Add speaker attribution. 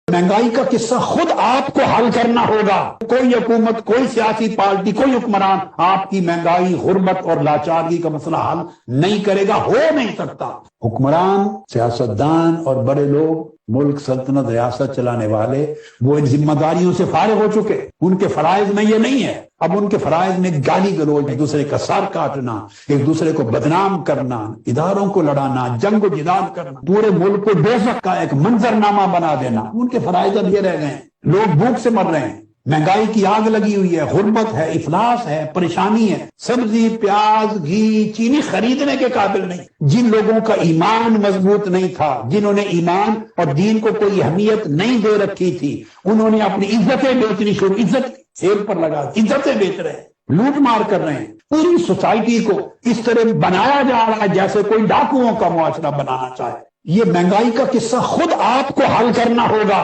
Speaker 1: महंगाई का किस्सा खुद आपको हल करना होगा। कोई हुकूमत, कोई सियासी पार्टी, कोई हुक्मरान आपकी महंगाई, गुर्बत और लाचारी का मसला हल नहीं करेगा, हो नहीं सकता। हुक्मरान, सियासतदान और बड़े लोग, मुल्क, सल्तनत, रियासत चलाने वाले, वो इन जिम्मेदारियों से फारिग हो चुके। उनके फराइज में ये नहीं है। अब उनके फराइज में गाली गलौज, एक दूसरे का सर काटना, एक दूसरे को बदनाम करना, इदारों को लड़ाना, जंग व जिदाल करना, पूरे मुल्क को दोज़ख का एक मंजरनामा बना देना, उनके फराइज अब ये रह गए। लोग भूख से मर रहे हैं, महंगाई की आग लगी हुई है, गुर्बत है, इफलास है, परेशानी है। सब्जी, प्याज, घी, चीनी खरीदने के काबिल नहीं। जिन लोगों का ईमान मजबूत नहीं था, जिन्होंने ईमान और दीन को कोई अहमियत नहीं दे रखी थी, उन्होंने अपनी इज्जतें बेचनी शुरू, इज्जत सेल पर लगा, इज्जतें बेच रहे हैं, लूट मार कर रहे हैं। पूरी सोसाइटी को इस तरह बनाया जा रहा है जैसे कोई डाकुओं का मुआशरा बनाना चाहे। ये महंगाई का किस्सा खुद आपको हल करना होगा।